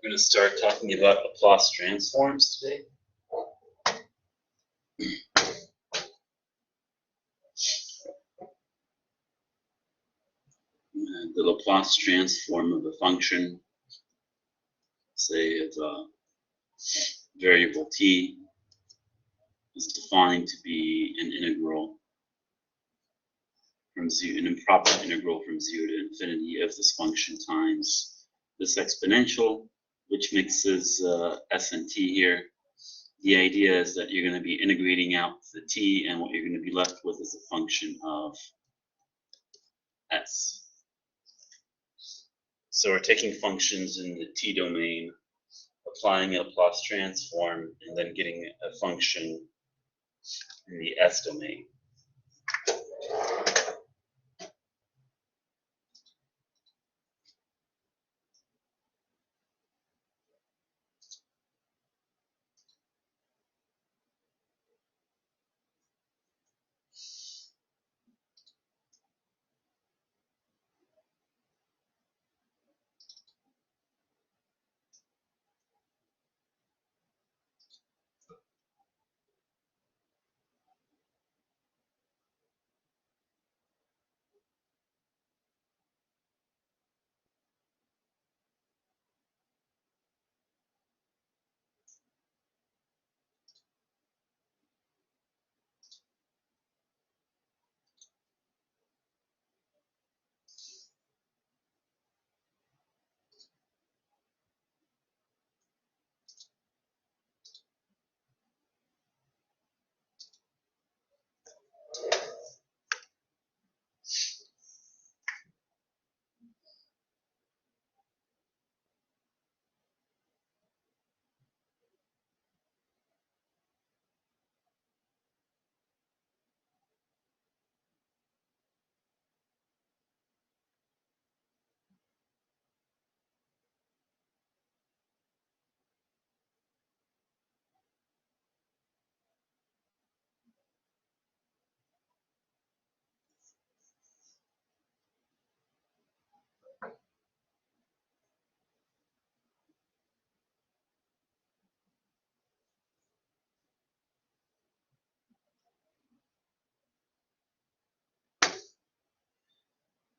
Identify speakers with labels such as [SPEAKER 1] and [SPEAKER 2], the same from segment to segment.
[SPEAKER 1] We're going to start talking about Laplace transforms today. The Laplace transform of a function, say of a variable t, is defined to be an integral from zero, an improper integral from 0 to infinity of this function times this exponential, which mixes s and t here. The idea is that you're going to be integrating out the t, and what you're going to be left with is a function of s. So we're taking functions in the t domain, applying a Laplace transform, and then getting a function in the s domain.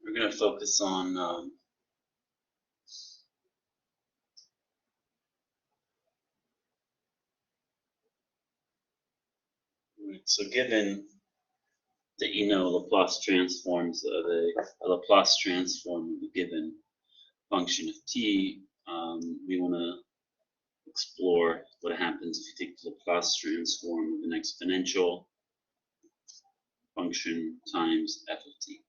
[SPEAKER 1] We're going to focus on so given that you know Laplace transforms of a Laplace transform of a given function of t, we want to explore what happens if you take the Laplace transform of an exponential function times f of t.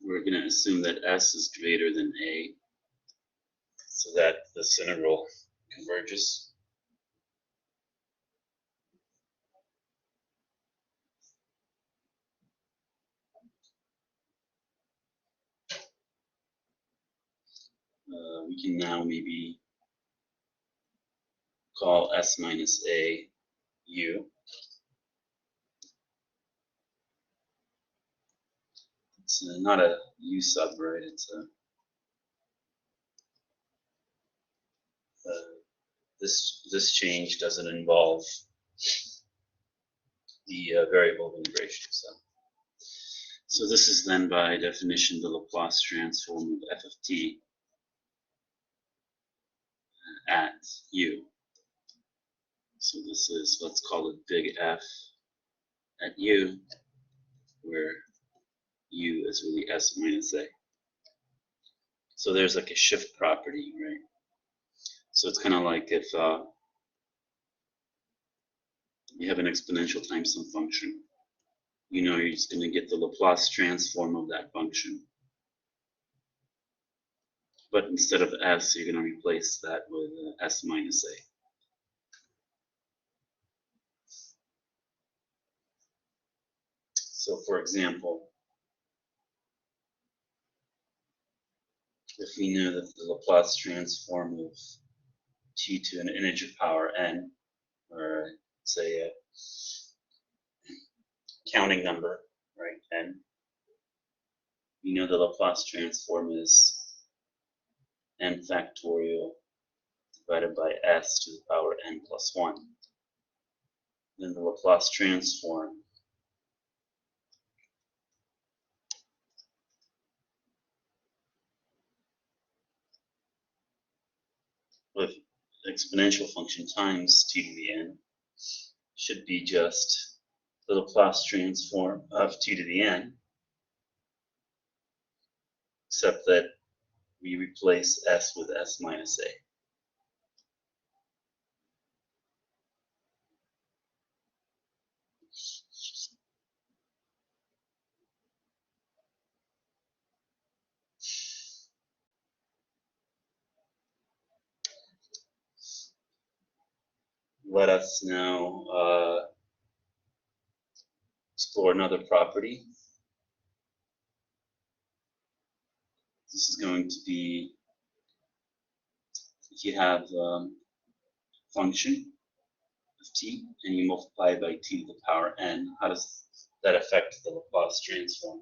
[SPEAKER 1] We're going to assume that s is greater than a, so that this integral converges. We can now maybe call s minus a u. It's not a u sub, right? It's a this change doesn't involve the variable of integration. So this is then by definition the Laplace transform of f of t at u. So this is, let's call it big F at u, where u is really s minus a. So there's like a shift property, right? So it's kind of like if you have an exponential times some function, you know you're just going to get the Laplace transform of that function. But instead of s, you're going to replace that with s minus a. So for example, if we knew that the Laplace transform of t to an integer power n, or say a counting number, right, n, we know the Laplace transform is n factorial divided by s to the power n plus 1. Then the Laplace transform with exponential function times t to the n should be just the Laplace transform of t to the n, except that we replace s with s minus a. Let us now explore another property. This is going to be if you have function of t and you multiply by t to the power n, how does that affect the Laplace transform?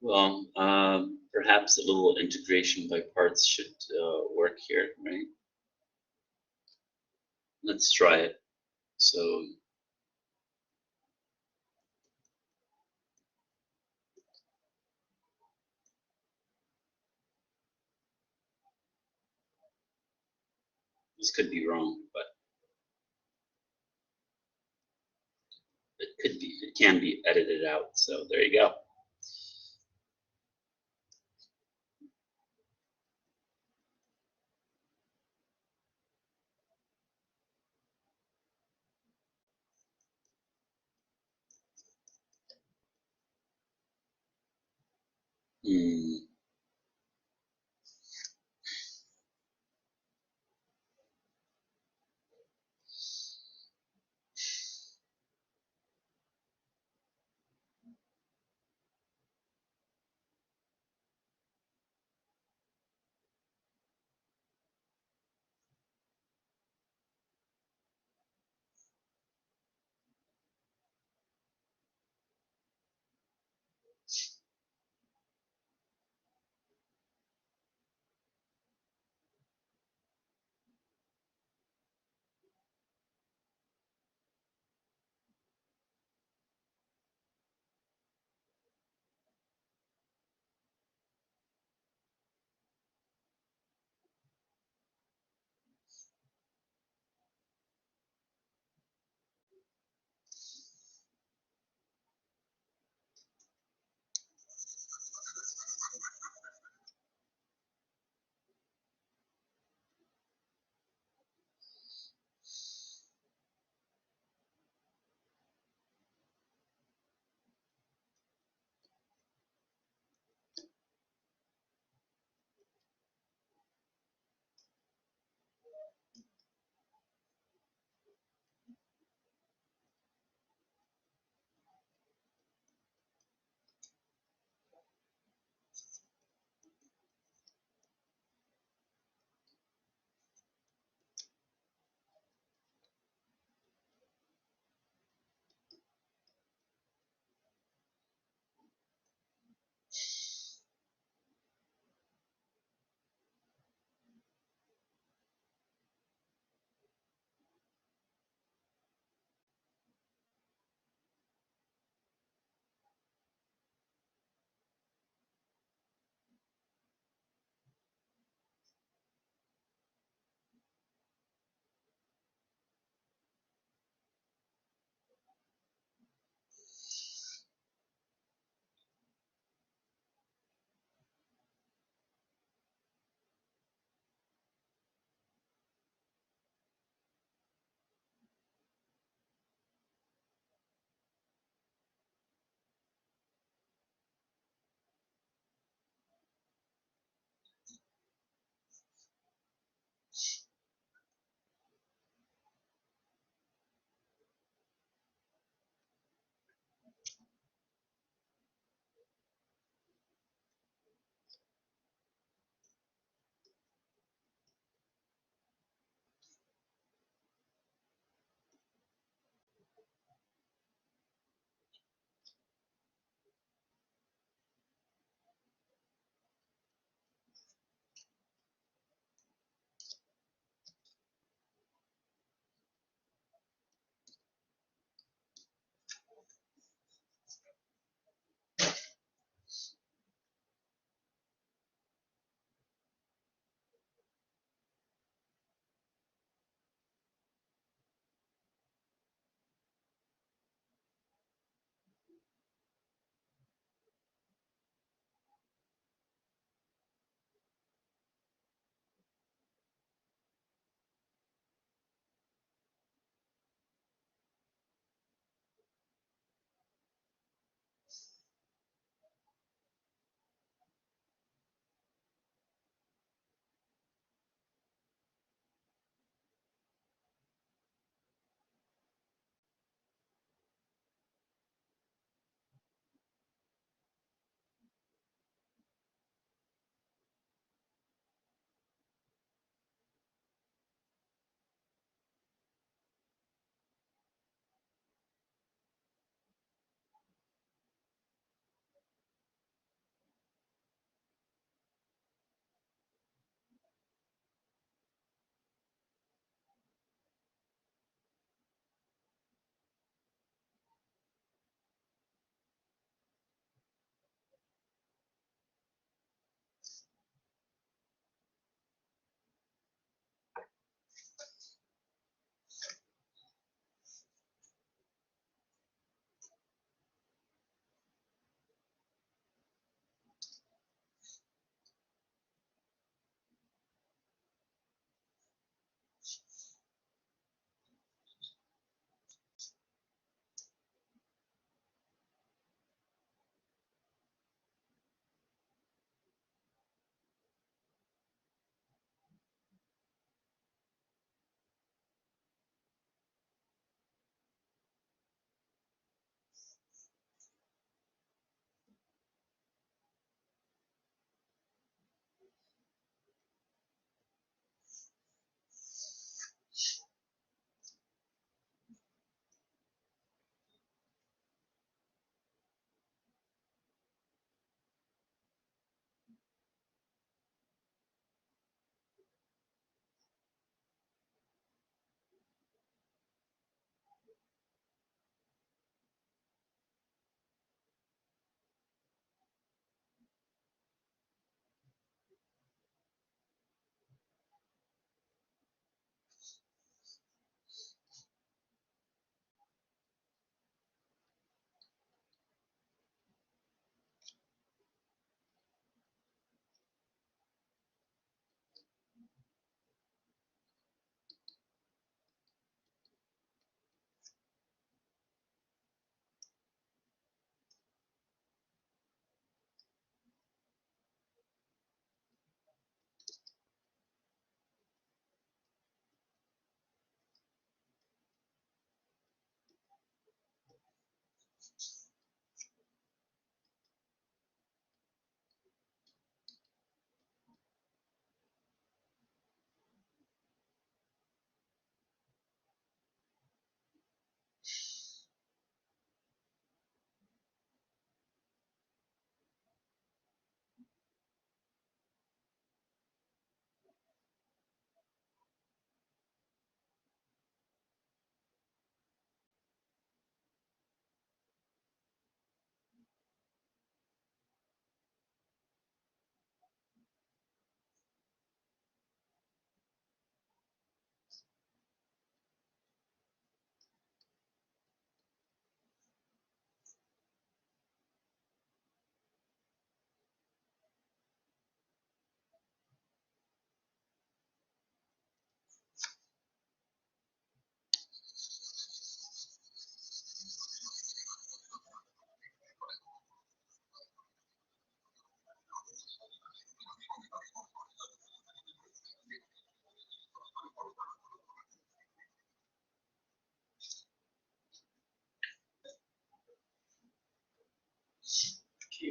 [SPEAKER 1] Well, perhaps a little integration by parts should work here, right? Let's try it. So this could be wrong, but it can be edited out. So there you go. Hmm.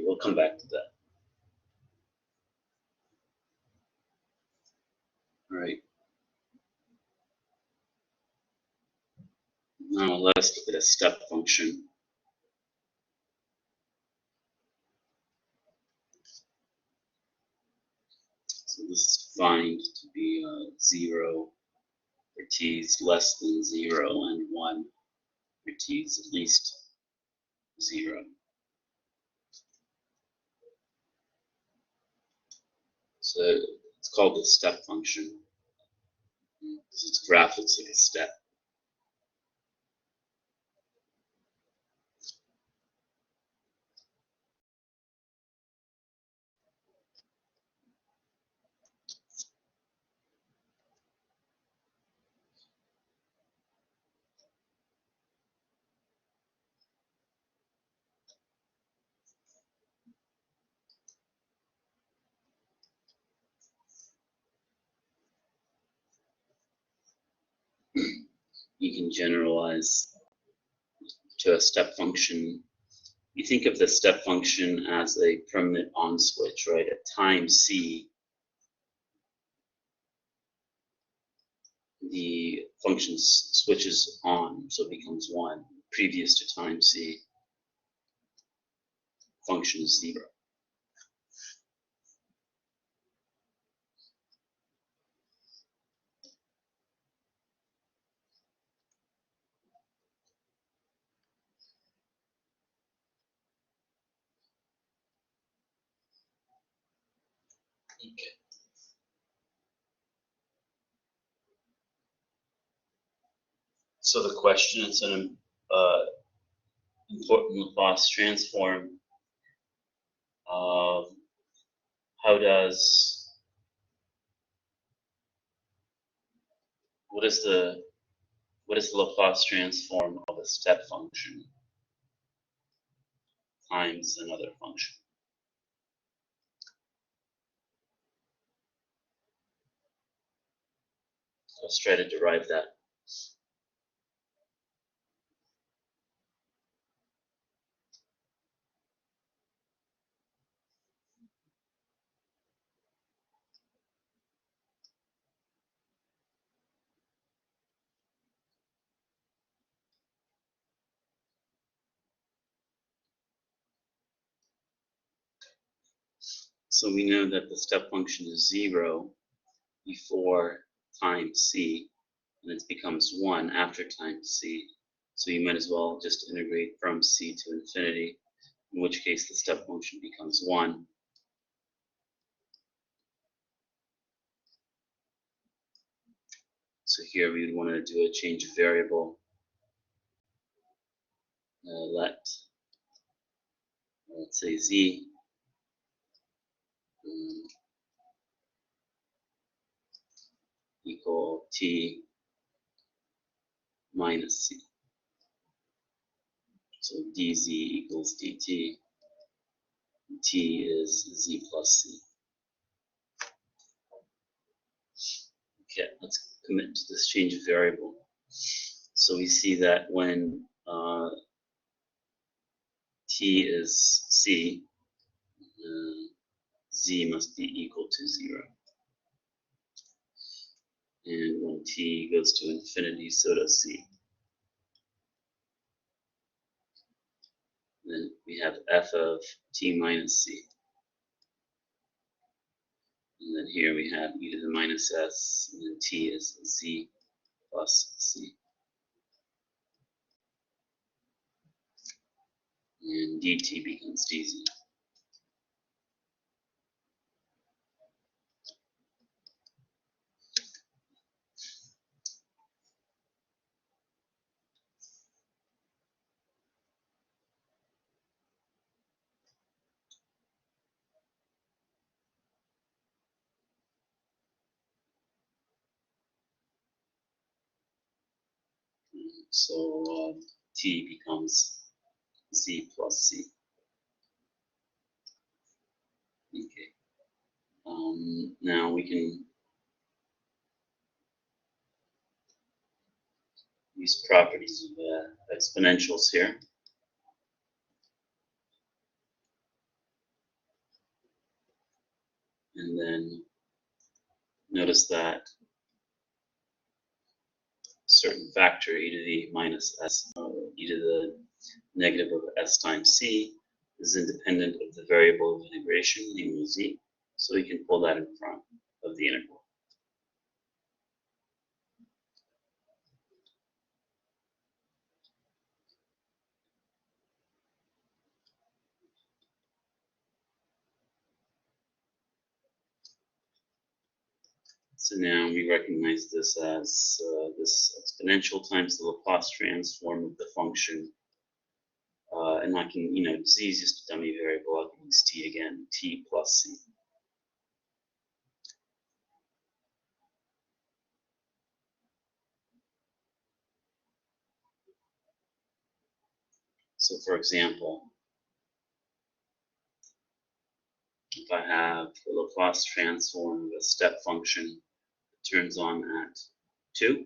[SPEAKER 1] we'll come back to that. All right. Now let's look at a step function. So this is defined to be 0 for t is less than 0 and 1 for t is at least 0. So it's called the step function because its graph looks like a step. You can generalize to a step function. You think of the step function as a permanent on switch, right? At time c, the function switches on, so it becomes 1. Previous to time c, function is 0. Okay. So the question is an important Laplace transform. What is the Laplace transform of a step function times another function? Let's try to derive that. So we know that the step function is 0 before time c, and it becomes 1 after time c. So you might as well just integrate from c to infinity, in which case the step function becomes 1. So here we would want to do a change of variable. Let's say z equal t minus c. So dz equals dt. T is z plus c. Okay, let's commit to this change of variable. So we see that when t is c, z must be equal to 0. And when t goes to infinity, so does c. Then we have f of t minus c. And then here we have e to the minus s, and then t is z plus c. And dt becomes dz. So t becomes z plus c. Okay. Now we can use properties of exponentials here. And then notice that certain factor, e to the minus s, e to the negative of s times c, is independent of the variable of integration, namely z. So we can pull that in front of the integral. So now we recognize this as this exponential times the Laplace transform of the function. And I can, z is just a dummy variable. I can use t again, t plus c. So for example, if I have the Laplace transform of a step function that turns on at 2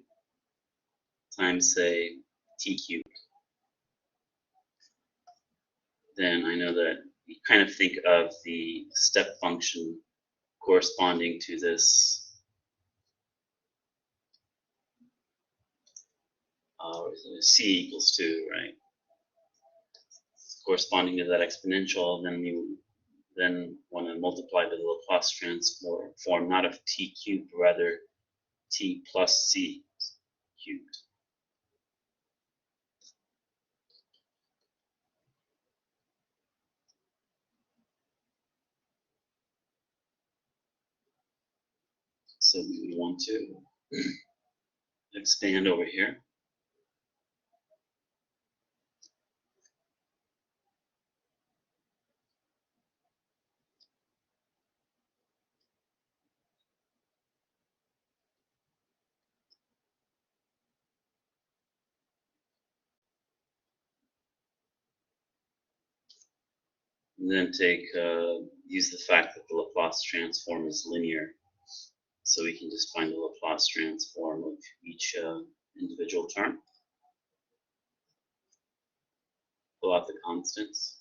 [SPEAKER 1] times, say, t cubed, then I know that you kind of think of the step function corresponding to this c equals 2, right? Corresponding to that exponential, then you want to multiply by the Laplace transform, not of t cubed, but rather t plus c cubed. So we would want to expand over here. And then use the fact that the Laplace transform is linear. So we can just find the Laplace transform of each individual term. Pull out the constants.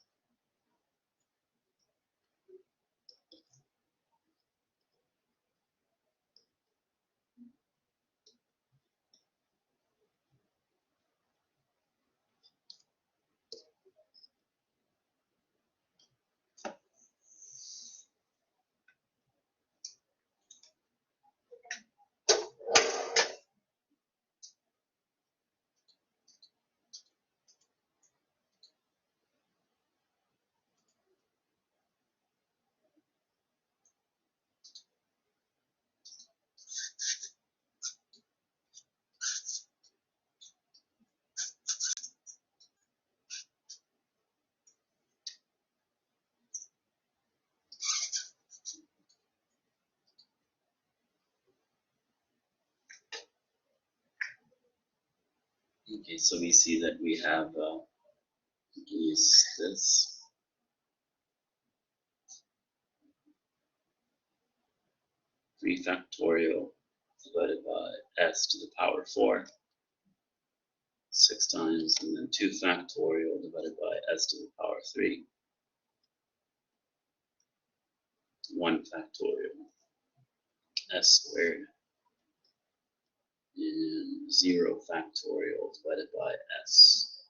[SPEAKER 1] Okay, so we see that we have, we can use this. 3 factorial divided by s to the power 4, 6 times, and then 2 factorial divided by s to the power 3, 1 factorial, s squared, and 0 factorial divided by s.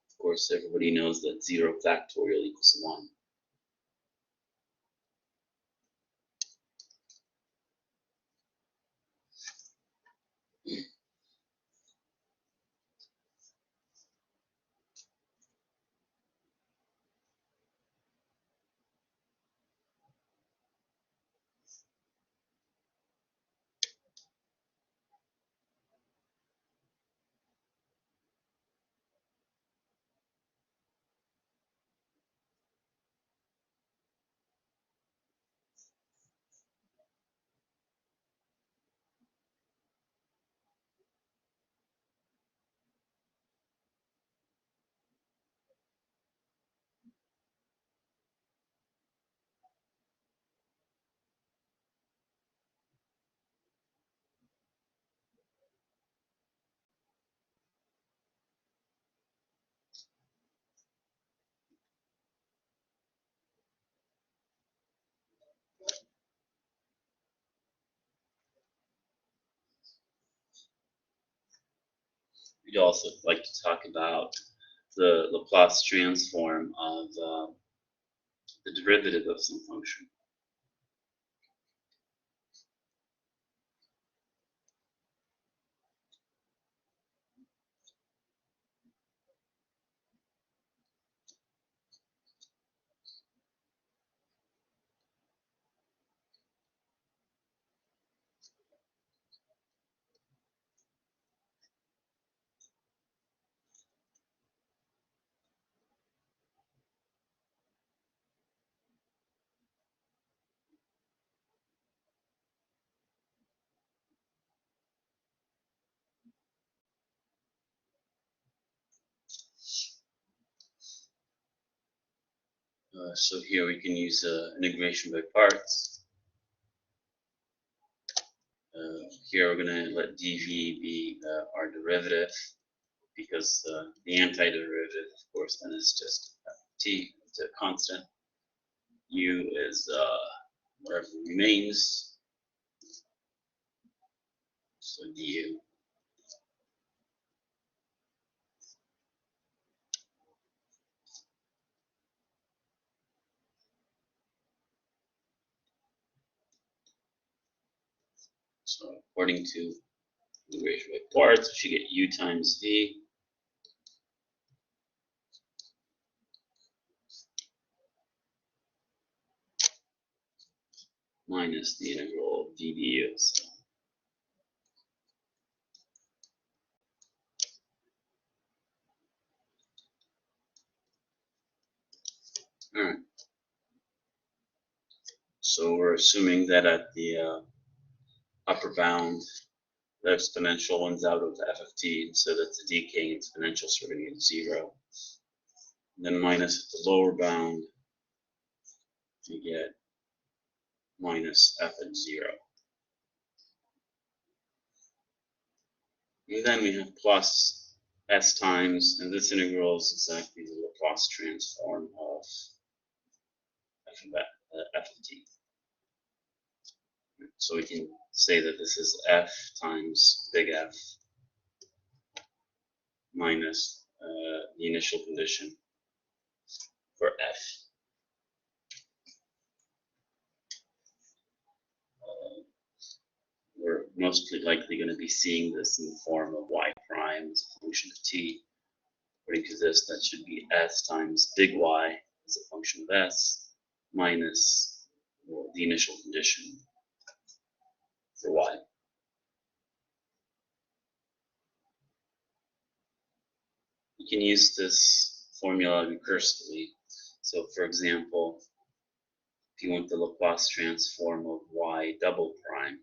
[SPEAKER 1] Of course, everybody knows that 0 factorial equals 1. we'd also like to talk about the Laplace transform of the derivative of some function. So here we can use integration by parts. Here we're going to let dv be our derivative, because the antiderivative, of course, then is just t, it's a constant. U is whatever remains, so du. So according to integration by parts, we should get u times v minus the integral of d du. So, all right. So we're assuming that at the upper bound, the exponential one's out of f of t, so that's the decaying exponential, so we're going to get 0. And then minus at the lower bound, we get minus f at 0. And then we have plus s times, and this integral is exactly the Laplace transform of f of t. So we can say that this is f times big F minus the initial condition for f. We're mostly likely going to be seeing this in the form of y prime as a function of t. According to this, that should be s times big Y as a function of s minus the initial condition for y. You can use this formula recursively. So for example, if you want the Laplace transform of y double prime,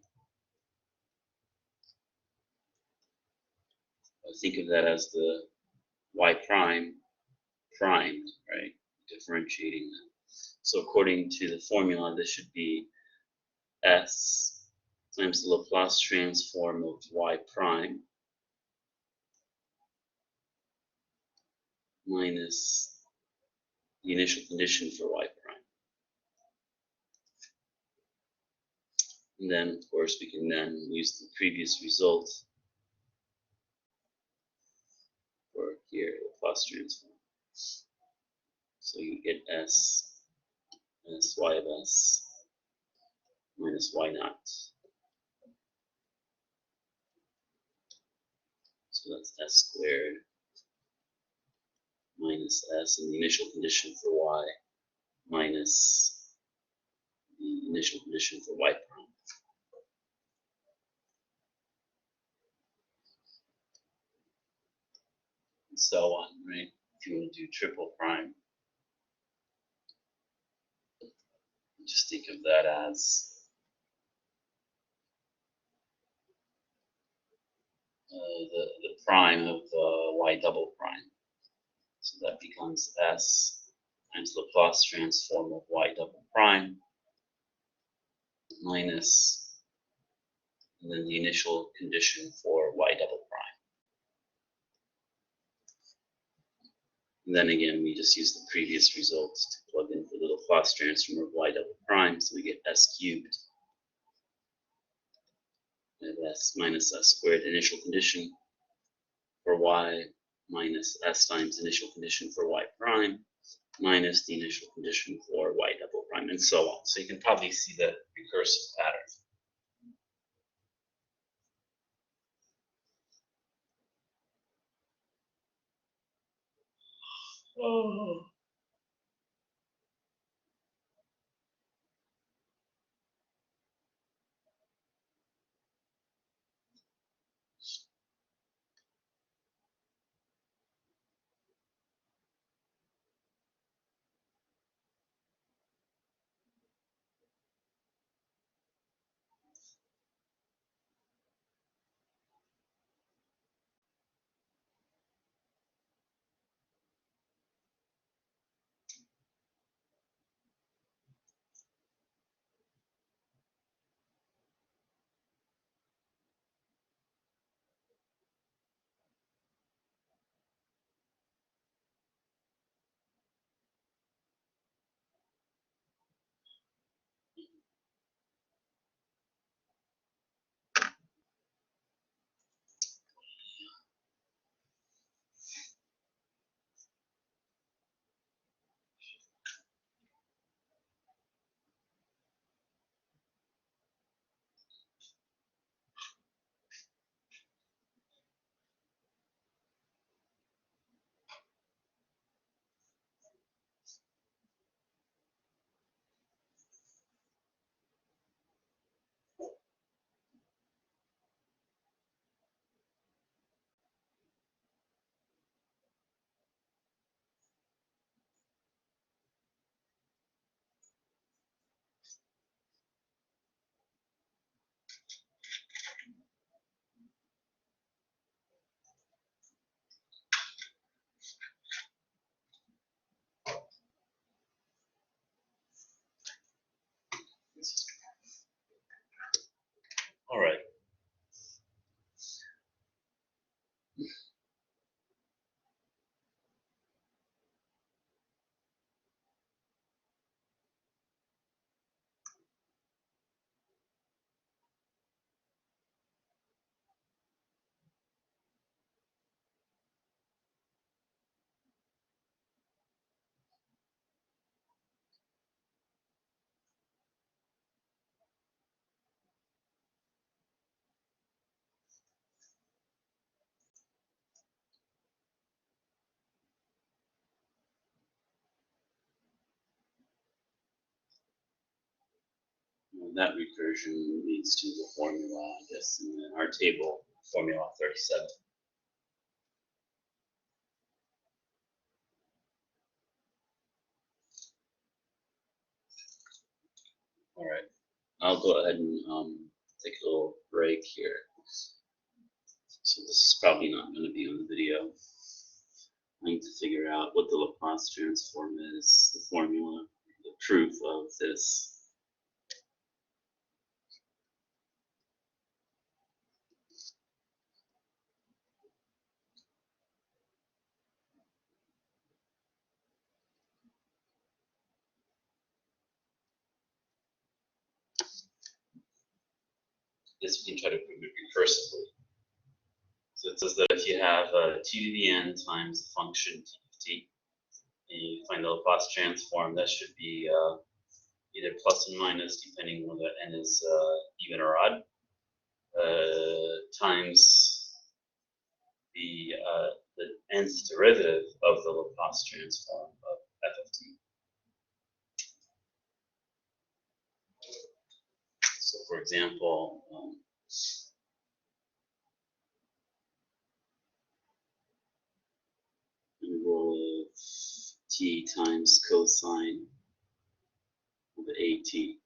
[SPEAKER 1] think of that as the y prime primed, right? Differentiating them. So according to the formula, this should be s times the Laplace transform of y prime minus the initial condition for y prime. And then, of course, we can then use the previous result for here, Laplace transform. So you get s y of s minus y naught. So that's s squared minus s, and the initial condition for y minus the initial condition for y prime. And so on, right? If you want to do triple prime, just think of that as the prime of y double prime. So that becomes s times Laplace transform of y double prime minus, and then the initial condition for y double prime. And then again, we just use the previous results to plug in for the Laplace transform of y double prime, so we get s cubed. And s minus s squared initial condition for y minus s times initial condition for y prime minus the initial condition for y double prime, and so on. So you can probably see the recursive pattern. Oh. All right. Well, that recursion leads to the formula, I guess, in our table, formula 37. All right. I'll go ahead and take a little break here. So this is probably not going to be on the video. I need to figure out what the Laplace transform is, the formula, the proof of this. This we can try to prove it recursively. So it says that if you have t to the n times the function t of t, and you find the Laplace transform, that should be either plus and minus, depending on whether n is even or odd, times the nth derivative of the Laplace transform of f of t. So, for example, rule of t times cosine of at.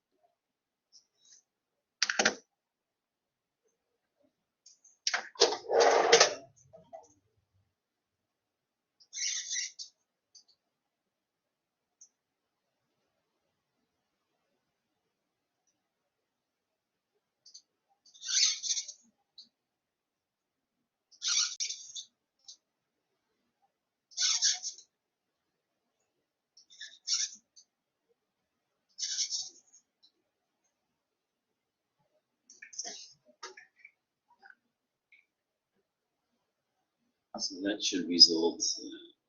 [SPEAKER 1] So that should result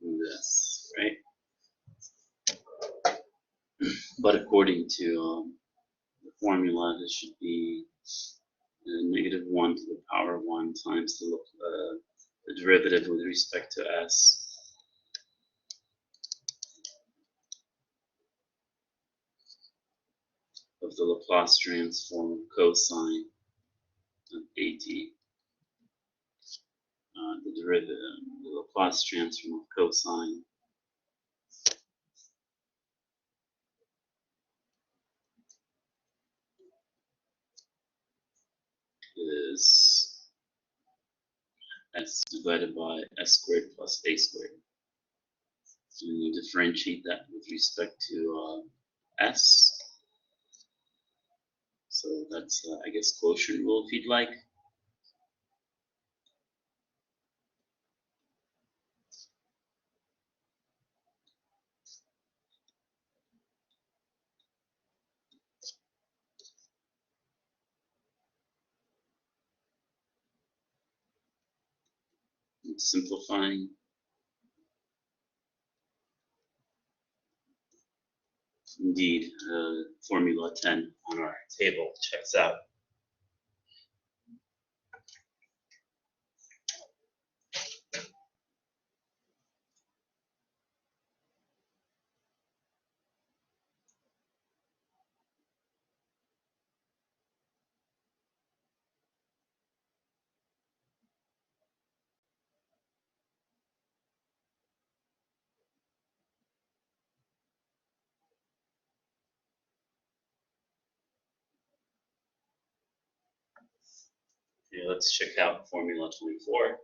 [SPEAKER 1] in this, right? But according to the formula, this should be negative 1 to the power 1 times the derivative with respect to s of the Laplace transform of cosine of at. The derivative, the Laplace transform of cosine is s divided by s squared plus a squared. So you differentiate that with respect to s. So that's, I guess, quotient rule if you'd like. And simplifying, indeed, formula 10 on our table checks out. Okay, let's check out formula 24.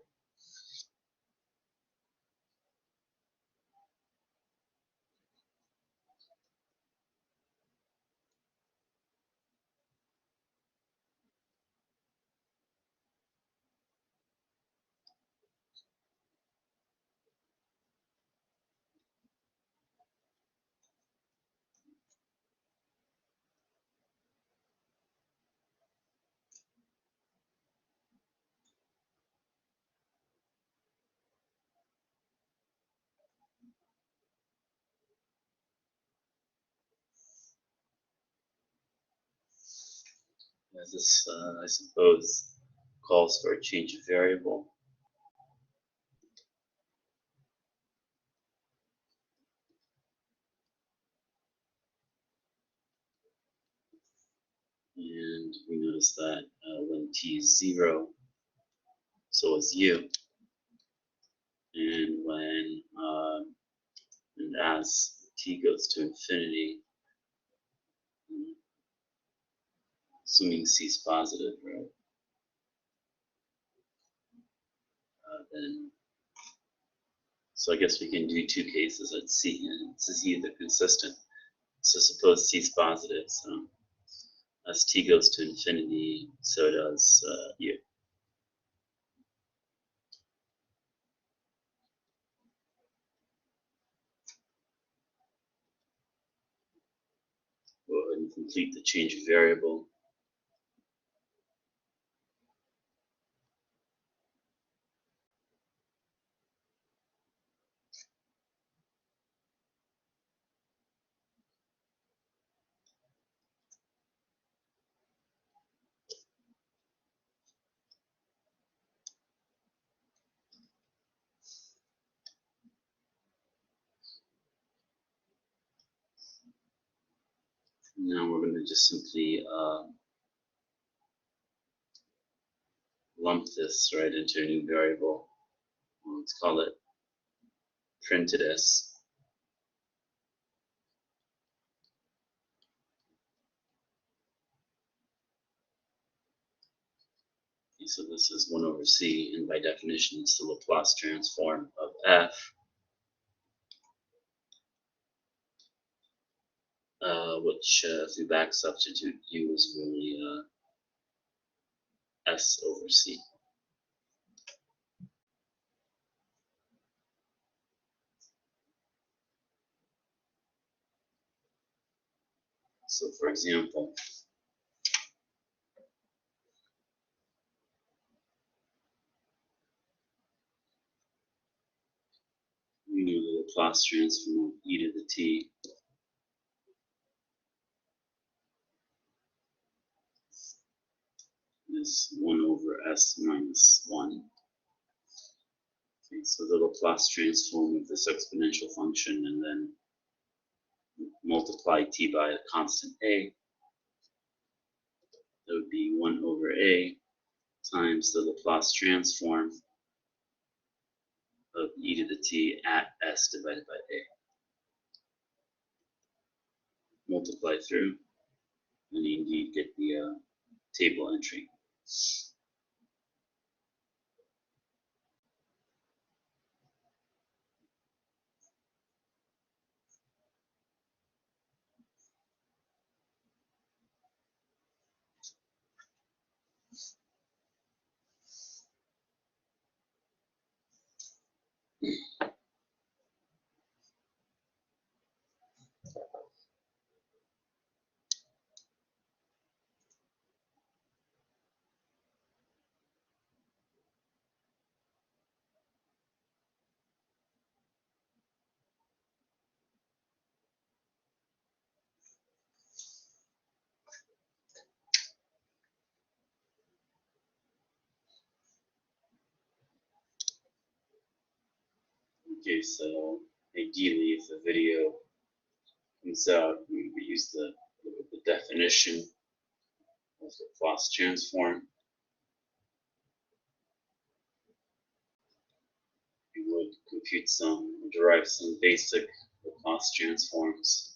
[SPEAKER 1] As this, I suppose, calls for a change of variable. And we notice that when t is 0, so is u. And when and as t goes to infinity, assuming c is positive, right? Then, so I guess we can do two cases at c, and this is either consistent. So suppose t is positive, so as t goes to infinity, so does u. Go ahead and complete the change of variable. Now we're going to just simply lump this right into a new variable. Let's call it printed s. Okay, so this is 1 over c, and by definition it's the Laplace transform of f, which if we back substitute, u is really s over c. So for example, Laplace transform of e to the t is 1 over s minus 1. Okay, so the Laplace transform of this exponential function and then multiply t by a constant a. That would be 1 over a times the Laplace transform of e to the t at s divided by a. Multiply through, and you indeed get the table entry. Okay, so ideally, if the video comes out, we use the definition of the Laplace transform. We would compute some, derive some basic Laplace transforms.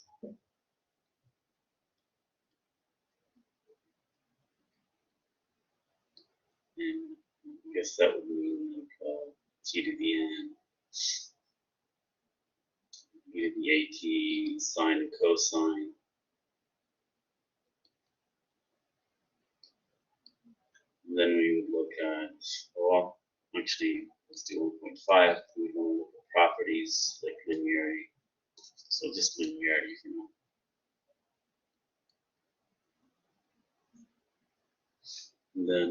[SPEAKER 1] And I guess that would mean like t to the n, e to the at, sine and cosine. And then we would look at, well, actually, let's do 1.5. We want to look at properties like linearity. So just linearity for now. And then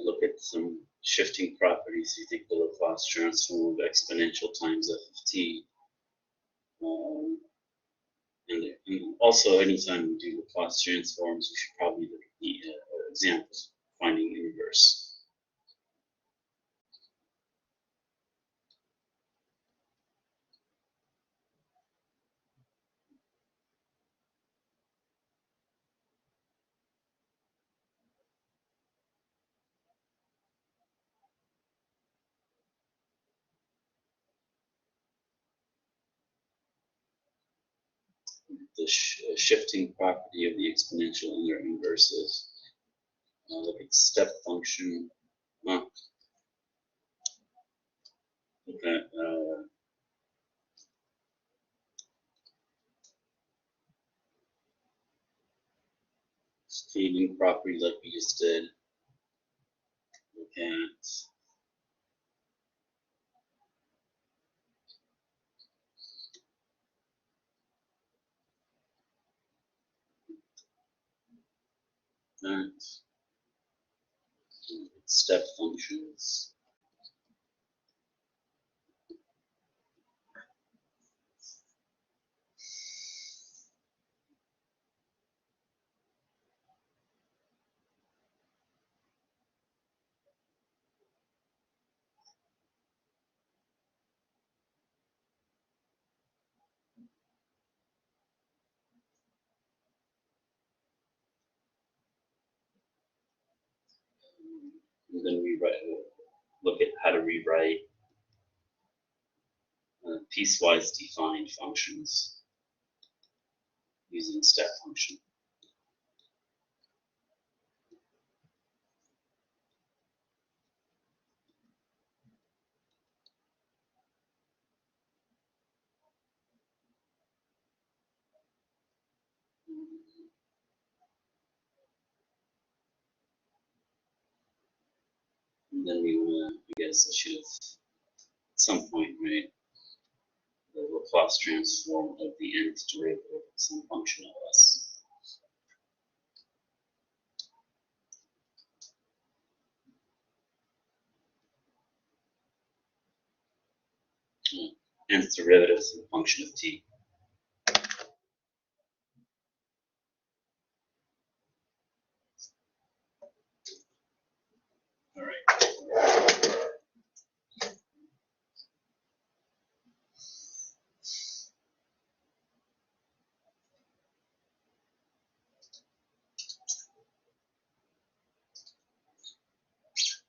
[SPEAKER 1] look at some shifting properties. You think the Laplace transform of exponential times f of t. And also, anytime we do Laplace transforms, we should probably look at the examples finding inverse. The shifting property of the exponential and their inverses. Look at step function. Look at scaling property like we just did. Look at that. Step functions. And then we look at how to rewrite piecewise defined functions using step function. And then we want to, I guess I should have, at some point, right, the Laplace transform of the nth derivative of some function of s. nth derivative as a function of t.